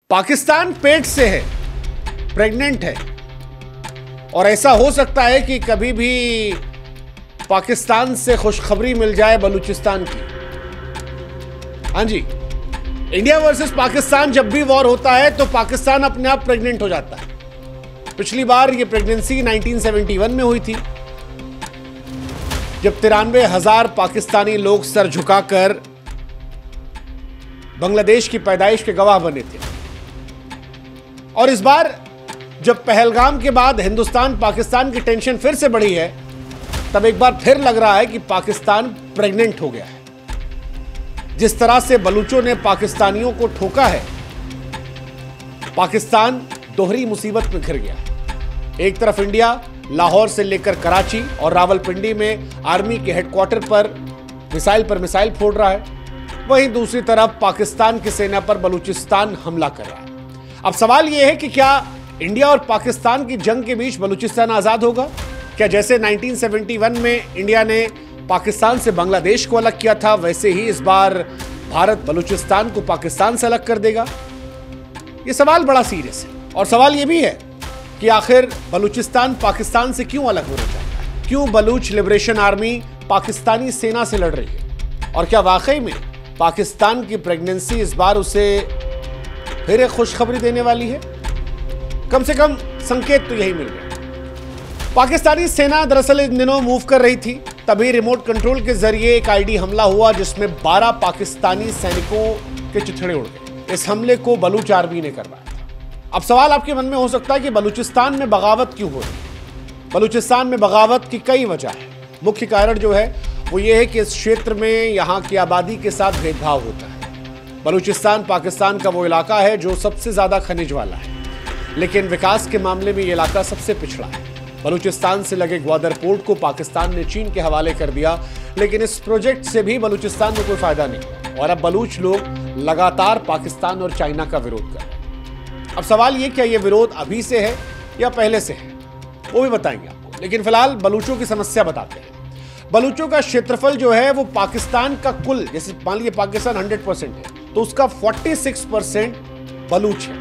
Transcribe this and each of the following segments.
पाकिस्तान पेट से है, प्रेग्नेंट है, और ऐसा हो सकता है कि कभी भी पाकिस्तान से खुशखबरी मिल जाए बलूचिस्तान की। हाँ जी, इंडिया वर्सेस पाकिस्तान जब भी वॉर होता है तो पाकिस्तान अपने आप प्रेग्नेंट हो जाता है। पिछली बार ये प्रेगनेंसी 1971 में हुई थी, जब 93,000 पाकिस्तानी लोग सर झुकाकर बांग्लादेश की पैदाइश के गवाह बने थे। और इस बार जब पहलगाम के बाद हिंदुस्तान पाकिस्तान की टेंशन फिर से बढ़ी है, तब एक बार फिर लग रहा है कि पाकिस्तान प्रेग्नेंट हो गया है। जिस तरह से बलूचों ने पाकिस्तानियों को ठोका है, पाकिस्तान दोहरी मुसीबत में घिर गया है। एक तरफ इंडिया लाहौर से लेकर कराची और रावलपिंडी में आर्मी के हेडक्वार्टर पर मिसाइल फोड़ रहा है, वहीं दूसरी तरफ पाकिस्तान की सेना पर बलूचिस्तान हमला कर रहा है। अब सवाल यह है कि क्या इंडिया और पाकिस्तान की जंग के बीच बलूचिस्तान आजाद होगा? क्या जैसे 1971 में इंडिया ने पाकिस्तान से बांग्लादेश को अलग किया था, वैसे ही इस बार भारत बलूचिस्तान को पाकिस्तान से अलग कर देगा? यह सवाल बड़ा सीरियस है। और सवाल यह भी है कि आखिर बलूचिस्तान पाकिस्तान से क्यों अलग होना चाहता है? क्यों बलूच लिबरेशन आर्मी पाकिस्तानी सेना से लड़ रही है? और क्या वाकई में पाकिस्तान की प्रेगनेंसी इस बार उसे फिर एक खुशखबरी देने वाली है? कम से कम संकेत तो यही मिल गया। पाकिस्तानी सेना दरअसल इन दिनों मूव कर रही थी, तभी रिमोट कंट्रोल के जरिए एक आईडी हमला हुआ जिसमें 12 पाकिस्तानी सैनिकों के चिथड़े उड़ गए। इस हमले को बलूच आर्मी ने करवाया था। अब सवाल आपके मन में हो सकता है कि बलूचिस्तान में बगावत क्यों हो रही है? बलूचिस्तान में बगावत की कई वजह है। मुख्य कारण जो है वो ये है कि इस क्षेत्र में यहाँ की आबादी के साथ भेदभाव होता है। बलूचिस्तान पाकिस्तान का वो इलाका है जो सबसे ज्यादा खनिज वाला है, लेकिन विकास के मामले में ये इलाका सबसे पिछड़ा है। बलूचिस्तान से लगे ग्वादर पोर्ट को पाकिस्तान ने चीन के हवाले कर दिया, लेकिन इस प्रोजेक्ट से भी बलूचिस्तान में कोई फायदा नहीं, और अब बलूच लोग लगातार पाकिस्तान और चाइना का विरोध कर रहे हैं। अब सवाल ये, क्या ये विरोध अभी से है या पहले से है, वो भी बताएंगे आपको। लेकिन फिलहाल बलूचों की समस्या बताते हैं। बलूचों का क्षेत्रफल जो है वो पाकिस्तान का कुल, जैसे मान लीजिए पाकिस्तान 100% है, तो उसका 46% बलूच है।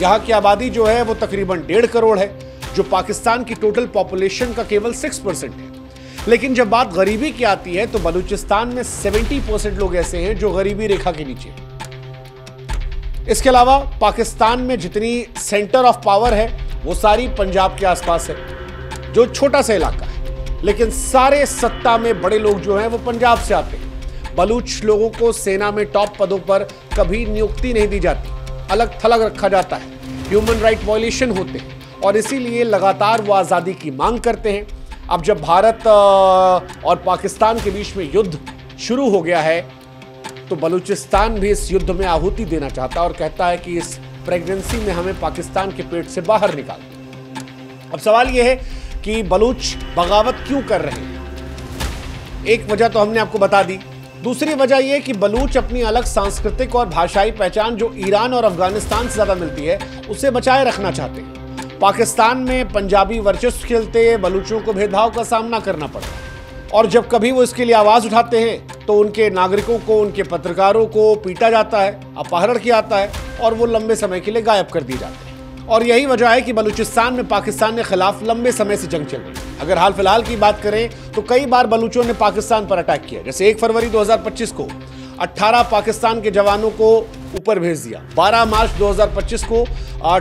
यहाँ की आबादी जो है वो तकरीबन 1.5 करोड़ है, जो पाकिस्तान की टोटल पॉपुलेशन का केवल 6% है। लेकिन जब बात गरीबी की आती है तो बलूचिस्तान में 70% लोग ऐसे हैं जो गरीबी रेखा के नीचे हैं। इसके अलावा पाकिस्तान में जितनी सेंटर ऑफ पावर है वो सारी पंजाब के आसपास है, जो छोटा सा इलाका है, लेकिन सारे सत्ता में बड़े लोग जो हैं वो पंजाब से आते हैं। बलूच लोगों को सेना में टॉप पदों पर कभी नियुक्ति नहीं दी जाती, अलग थलग रखा जाता है, ह्यूमन राइट वायलेशन होते हैं, और इसीलिए लगातार वो आज़ादी की मांग करते हैं। अब जब भारत और पाकिस्तान के बीच में युद्ध शुरू हो गया है, तो बलूचिस्तान भी इस युद्ध में आहुति देना चाहता है और कहता है कि इस प्रेगनेंसी में हमें पाकिस्तान के पेट से बाहर निकाल दो। अब सवाल यह है कि बलूच बगावत क्यों कर रहे हैं? एक वजह तो हमने आपको बता दी। दूसरी वजह यह कि बलूच अपनी अलग सांस्कृतिक और भाषाई पहचान जो ईरान और अफगानिस्तान से ज्यादा मिलती है, उसे बचाए रखना चाहते हैं। पाकिस्तान में पंजाबी वर्चस्व खेलते बलूचों को भेदभाव का सामना करना पड़ता है, और जब कभी वो इसके लिए आवाज उठाते हैं तो उनके नागरिकों को, उनके पत्रकारों को पीटा जाता है, अपहरण किया जाता है, और वो लंबे समय के लिए गायब कर दिए जाते हैं। और यही वजह है कि बलूचिस्तान में पाकिस्तान के खिलाफ लंबे समय से जंग चल रही है। अगर हाल फिलहाल की बात करें तो कई बार बलूचों ने पाकिस्तान पर अटैक किया। जैसे 1 फरवरी 2025 को 18 पाकिस्तान के जवानों को ऊपर भेज दिया। 12 मार्च 2025 को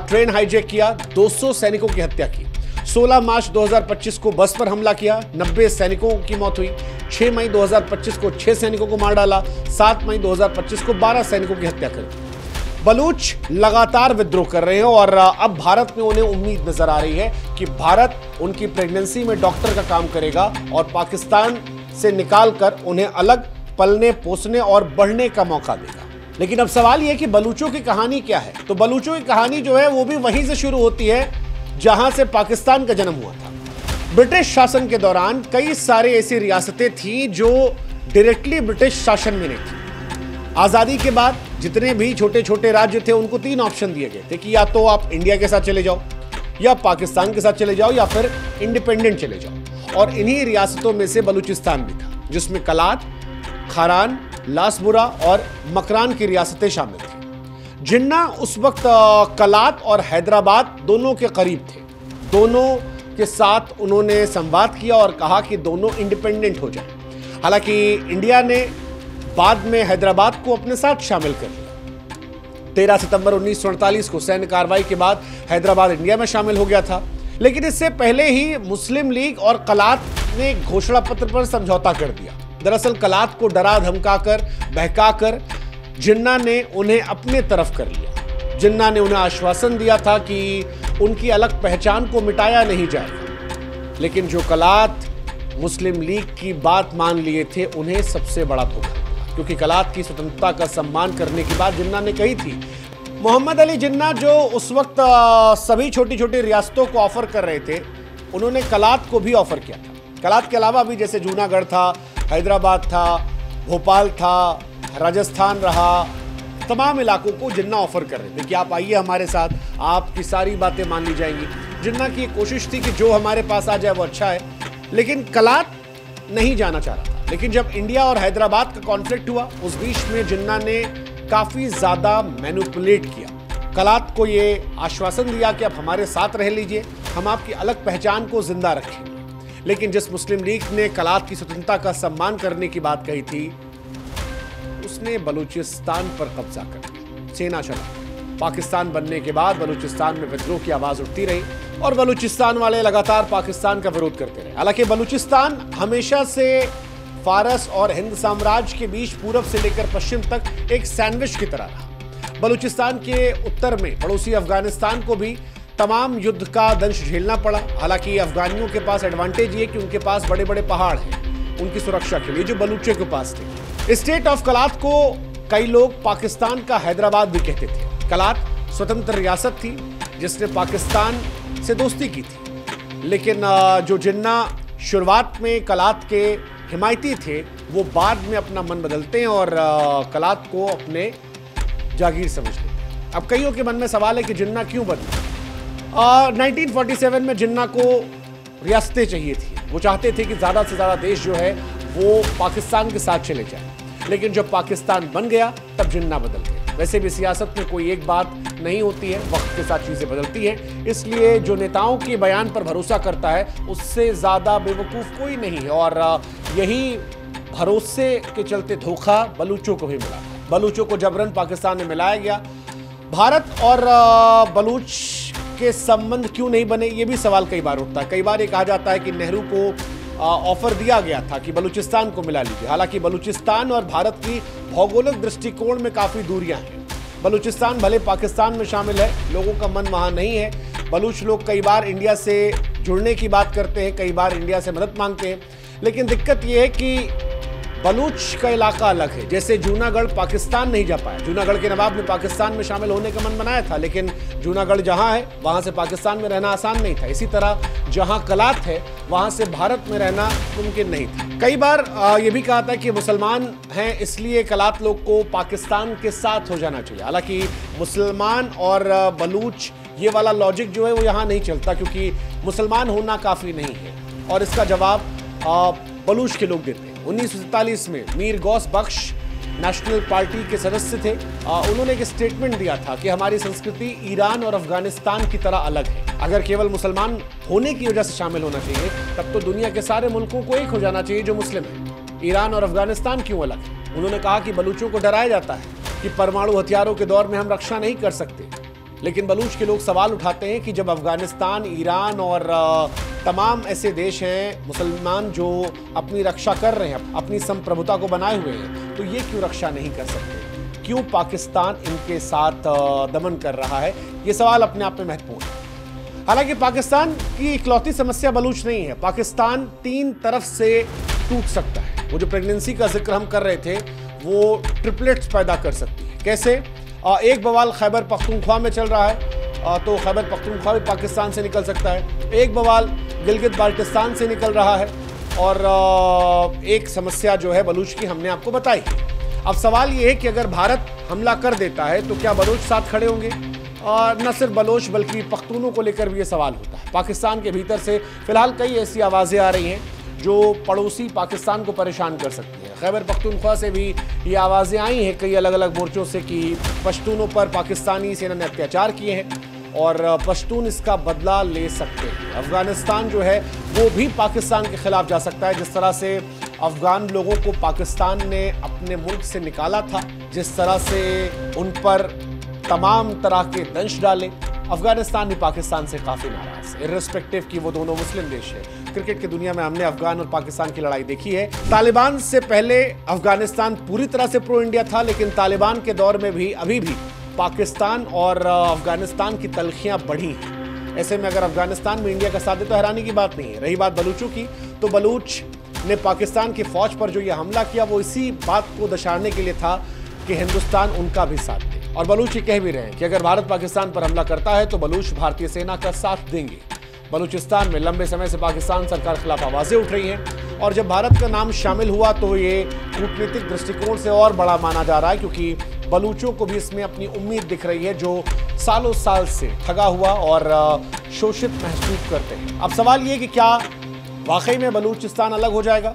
ट्रेन हाईजैक किया, 200 सैनिकों की हत्या की। 16 मार्च 2025 को बस पर हमला किया, 90 सैनिकों की मौत हुई। 6 मई 2025 को 6 सैनिकों को मार डाला। 7 मई 2025 को 12 सैनिकों की हत्या कर दी। बलूच लगातार विद्रोह कर रहे हैं, और अब भारत में उन्हें उम्मीद नजर आ रही है कि भारत उनकी प्रेगनेंसी में डॉक्टर का काम करेगा और पाकिस्तान से निकालकर उन्हें अलग पलने, पोसने और बढ़ने का मौका देगा। लेकिन अब सवाल यह कि बलूचों की कहानी क्या है? तो बलूचों की कहानी जो है वो भी वहीं से शुरू होती है जहां से पाकिस्तान का जन्म हुआ था। ब्रिटिश शासन के दौरान कई सारे ऐसी रियासतें थी जो डायरेक्टली ब्रिटिश शासन में नहीं थी। आजादी के बाद जितने भी छोटे छोटे राज्य थे उनको 3 ऑप्शन दिए गए थे कि या तो आप इंडिया के साथ चले जाओ, या पाकिस्तान के साथ चले जाओ, या फिर इंडिपेंडेंट चले जाओ। और इन्हीं रियासतों में से बलूचिस्तान भी था, जिसमें कलात, खारान, लासबुरा और मकरान की रियासतें शामिल थी। जिन्ना उस वक्त कलात और हैदराबाद दोनों के करीब थे। दोनों के साथ उन्होंने संवाद किया और कहा कि दोनों इंडिपेंडेंट हो जाएं। हालांकि इंडिया ने बाद में हैदराबाद को अपने साथ शामिल कर लिया। 13 सितंबर 1948 को सैन्य कार्रवाई के बाद हैदराबाद इंडिया में शामिल हो गया था, लेकिन इससे पहले ही मुस्लिम लीग और कलात ने घोषणा पत्र पर समझौता कर दिया। दरअसल कलात को डरा धमकाकर बहकाकर जिन्ना ने उन्हें अपने तरफ कर लिया। जिन्ना ने उन्हें आश्वासन दिया था कि उनकी अलग पहचान को मिटाया नहीं जाएगा, लेकिन जो कलात मुस्लिम लीग की बात मान लिए थे उन्हें सबसे बड़ा धोखा मिला, क्योंकि कलात की स्वतंत्रता का सम्मान करने की बात जिन्ना ने कही थी। मोहम्मद अली जिन्ना जो उस वक्त सभी छोटी छोटी रियासतों को ऑफर कर रहे थे, उन्होंने कलात को भी ऑफर किया था। कलात के अलावा भी जैसे जूनागढ़ था, हैदराबाद था, भोपाल था, राजस्थान रहा, तमाम इलाकों को जिन्ना ऑफर कर रहे थे कि आप आइए हमारे साथ, आपकी सारी बातें मान ली जाएंगी। जिन्ना की कोशिश थी कि जो हमारे पास आ जाए वो अच्छा है, लेकिन कलात नहीं जाना चाह रहा था। लेकिन जब इंडिया और हैदराबाद का कॉन्फ्लिक्ट हुआ, उस बीच में जिन्ना ने काफी ज्यादा मैनिपुलेट किया। कलात को ये आश्वासन दिया कि आप हमारे साथ रह लीजिए, हम आपकी अलग पहचान को जिंदा रखेंगे। लेकिन जिस मुस्लिम लीग ने कलात की स्वतंत्रता का सम्मान करने की बात कही थी, उसने बलूचिस्तान पर कब्जा कर लिया। सेना चला। पाकिस्तान बनने के बाद बलूचिस्तान में विद्रोह की आवाज उठती रही और बलूचिस्तान वाले लगातार पाकिस्तान का विरोध करते रहे। हालांकि बलूचिस्तान हमेशा से फारस और हिंद साम्राज्य के बीच पूरब से लेकर पश्चिम तक एक सैंडविच की तरह रहा। बलूचिस्तान के उत्तर में पड़ोसी अफगानिस्तान को भी तमाम युद्ध का दंश झेलना पड़ा। हालांकि अफगानियों के पास एडवांटेज ये कि उनके पास बड़े बड़े पहाड़ हैं उनकी सुरक्षा के लिए, जो बलूचियों के पास थे। स्टेट ऑफ कलात को कई लोग पाकिस्तान का हैदराबाद भी कहते थे। कलात स्वतंत्र रियासत थी जिसने पाकिस्तान से दोस्ती की थी, लेकिन जो जिन्ना शुरुआत में कलात के हिमायती थे, वो बाद में अपना मन बदलते हैं और कलात को अपने जागीर समझ लेते हैं। अब कईयों के मन में सवाल है कि जिन्ना क्यों बदला। 1947 में जिन्ना को रियासतें चाहिए थी। वो चाहते थे कि ज़्यादा से ज़्यादा देश जो है वो पाकिस्तान के साथ चले जाए, लेकिन जब पाकिस्तान बन गया तब जिन्ना बदल गए। वैसे भी सियासत में कोई एक बात नहीं होती है, वक्त के साथ चीज़ें बदलती हैं। इसलिए जो नेताओं के बयान पर भरोसा करता है उससे ज़्यादा बेवकूफ़ कोई नहीं है, और यही भरोसे के चलते धोखा बलूचों को भी मिला। बलूचों को जबरन पाकिस्तान में मिलाया गया। भारत और बलूच के संबंध क्यों नहीं बने, ये भी सवाल कई बार उठता है। कई बार ये कहा जाता है कि नेहरू को ऑफर दिया गया था कि बलूचिस्तान को मिला लीजिए। हालांकि बलूचिस्तान और भारत की भौगोलिक दृष्टिकोण में काफ़ी दूरियां हैं। बलूचिस्तान भले पाकिस्तान में शामिल है, लोगों का मन वहाँ नहीं है। बलूच लोग कई बार इंडिया से जुड़ने की बात करते हैं, कई बार इंडिया से मदद मांगते हैं, लेकिन दिक्कत यह है कि बलूच का इलाका अलग है। जैसे जूनागढ़ पाकिस्तान नहीं जा पाया। जूनागढ़ के नवाब ने पाकिस्तान में शामिल होने का मन बनाया था, लेकिन जूनागढ़ जहां है वहां से पाकिस्तान में रहना आसान नहीं था। इसी तरह जहां कलात है वहां से भारत में रहना मुमकिन नहीं था। कई बार ये भी कहा था कि मुसलमान हैं इसलिए कलात लोग को पाकिस्तान के साथ हो जाना चाहिए। हालांकि मुसलमान और बलूच ये वाला लॉजिक जो है वो यहाँ नहीं चलता, क्योंकि मुसलमान होना काफ़ी नहीं है, और इसका जवाब बलूच के लोग देते हैं। 1947 में मीर गौस बख्श नेशनल पार्टी के सदस्य थे। उन्होंने एक स्टेटमेंट दिया था कि हमारी संस्कृति ईरान और अफगानिस्तान की तरह अलग है। अगर केवल मुसलमान होने की वजह से शामिल होना चाहिए, तब तो दुनिया के सारे मुल्कों को एक हो जाना चाहिए जो मुस्लिम है। ईरान और अफगानिस्तान क्यों अलग है? उन्होंने कहा कि बलूचों को डराया जाता है कि परमाणु हथियारों के दौर में हम रक्षा नहीं कर सकते, लेकिन बलूच के लोग सवाल उठाते हैं कि जब अफगानिस्तान, ईरान और तमाम ऐसे देश हैं मुसलमान जो अपनी रक्षा कर रहे हैं, अपनी संप्रभुता को बनाए हुए हैं, तो ये क्यों रक्षा नहीं कर सकते? क्यों पाकिस्तान इनके साथ दमन कर रहा है? ये सवाल अपने आप में महत्वपूर्ण है। हालांकि पाकिस्तान की इकलौती समस्या बलूच नहीं है। पाकिस्तान 3 तरफ से टूट सकता है। वो जो प्रेगनेंसी का जिक्र हम कर रहे थे, वो ट्रिपलेट्स पैदा कर सकती है। कैसे? एक बवाल खैबर पख्तूनख्वा में चल रहा है, तो खैबर पख्तूनख्वा भी पाकिस्तान से निकल सकता है। एक बवाल गिलगित बाल्टिस्तान से निकल रहा है, और एक समस्या जो है बलूच की हमने आपको बताई। अब सवाल ये है कि अगर भारत हमला कर देता है तो क्या बलूच साथ खड़े होंगे? न सिर्फ बलूच बल्कि पख्तूनों को लेकर भी ये सवाल होता है। पाकिस्तान के भीतर से फिलहाल कई ऐसी आवाज़ें आ रही हैं जो पड़ोसी पाकिस्तान को परेशान कर सकती है। खैबर पख्तूनख्वा से भी ये आवाज़ें आई हैं कई अलग अलग मोर्चों से कि पश्तूनों पर पाकिस्तानी सेना ने अत्याचार किए हैं और पश्तून इसका बदला ले सकते हैं। अफगानिस्तान जो है वो भी पाकिस्तान के खिलाफ जा सकता है। जिस तरह से अफगान लोगों को पाकिस्तान ने अपने मुल्क से निकाला था, जिस तरह से उन पर तमाम तरह के दंश डाले, अफगानिस्तान भी पाकिस्तान से काफ़ी नाराज है, इर्रिस्पेक्टिव कि वो दोनों मुस्लिम देश है। क्रिकेट की दुनिया में हमने अफगान और पाकिस्तान की लड़ाई देखी है। तालिबान से पहले अफगानिस्तान पूरी तरह से प्रो इंडिया था, लेकिन तालिबान के दौर में भी अभी भी पाकिस्तान और अफगानिस्तान की तलखियां बढ़ी हैं। ऐसे में अगर अफगानिस्तान में इंडिया का साथ दे तो हैरानी की बात नहीं है। रही बात बलूचों की, तो बलूच ने पाकिस्तान की फौज पर जो ये हमला किया वो इसी बात को दर्शाने के लिए था कि हिंदुस्तान उनका भी साथ दे। और बलूच ये कह भी रहे हैं कि अगर भारत पाकिस्तान पर हमला करता है तो बलूच भारतीय सेना का साथ देंगे। बलूचिस्तान में लंबे समय से पाकिस्तान सरकार के खिलाफ आवाजें उठ रही हैं और जब भारत का नाम शामिल हुआ तो ये कूटनीतिक दृष्टिकोण से और बड़ा माना जा रहा है, क्योंकि बलूचों को भी इसमें अपनी उम्मीद दिख रही है जो सालों साल से ठगा हुआ और शोषित महसूस करते हैं। अब सवाल ये कि क्या वाकई में बलूचिस्तान अलग हो जाएगा,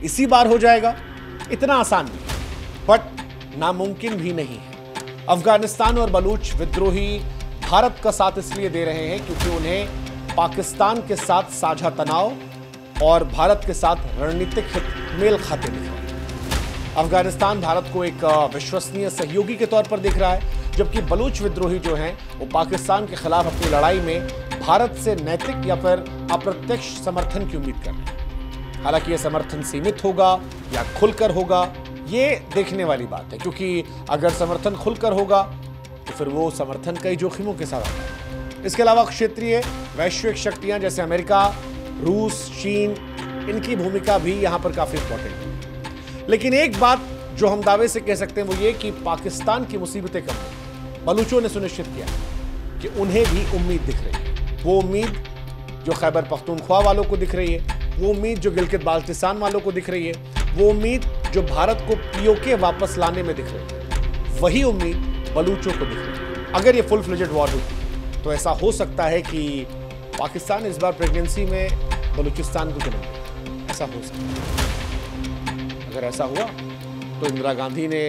इसी बार हो जाएगा? इतना आसान नहीं, बट नामुमकिन भी नहीं है। अफगानिस्तान और बलूच विद्रोही भारत का साथ इसलिए दे रहे हैं क्योंकि उन्हें पाकिस्तान के साथ साझा तनाव और भारत के साथ रणनीतिक हित मेल खाते दिख रहे हैं। अफगानिस्तान भारत को एक विश्वसनीय सहयोगी के तौर पर दिख रहा है, जबकि बलूच विद्रोही जो हैं वो पाकिस्तान के खिलाफ अपनी लड़ाई में भारत से नैतिक या फिर अप्रत्यक्ष समर्थन की उम्मीद कर रहे हैं। हालांकि यह समर्थन सीमित होगा या खुलकर होगा, ये देखने वाली बात है, क्योंकि अगर समर्थन खुलकर होगा तो फिर वो समर्थन कई जोखिमों के साथ आता है। इसके अलावा क्षेत्रीय वैश्विक शक्तियां जैसे अमेरिका, रूस, चीन, इनकी भूमिका भी यहां पर काफी इंपॉर्टेंट है। लेकिन एक बात जो हम दावे से कह सकते हैं वो ये कि पाकिस्तान की मुसीबतें कम नहीं। बलूचों ने सुनिश्चित किया कि उन्हें भी उम्मीद दिख रही है। वो उम्मीद जो खैबर पख्तूनख्वा वालों को दिख रही है, वो उम्मीद जो गिलगित बाल्टिस्तान वालों को दिख रही है, वो उम्मीद जो भारत को पीओके वापस लाने में दिख रही है, वही उम्मीद बलूचों को दिख रही है। अगर ये फुल फ्लेजेड वॉर होती तो ऐसा हो सकता है कि पाकिस्तान इस बार प्रेगनेंसी में बलूचिस्तान को जन्म दे। ऐसा हो सकता है। अगर ऐसा हुआ तो इंदिरा गांधी ने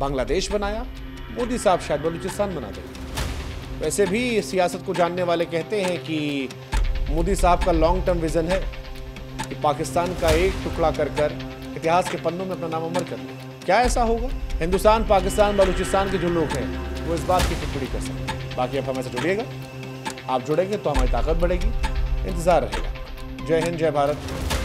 बांग्लादेश बनाया, मोदी साहब शायद बलूचिस्तान बना देंगे। वैसे भी सियासत को जानने वाले कहते हैं कि मोदी साहब का लॉन्ग टर्म विजन है कि पाकिस्तान का एक टुकड़ा कर इतिहास के पन्नों में अपना नाम अमर कर ले। क्या ऐसा होगा? हिंदुस्तान, पाकिस्तान, बलूचिस्तान के जो लोग हैं वो इस बात की टिप्पणी कर सकते हैं। बाकी आप हमें से जुड़िएगा, आप जुड़ेंगे तो हमारी ताकत बढ़ेगी। इंतजार रहेगा। जय हिंद, जय भारत।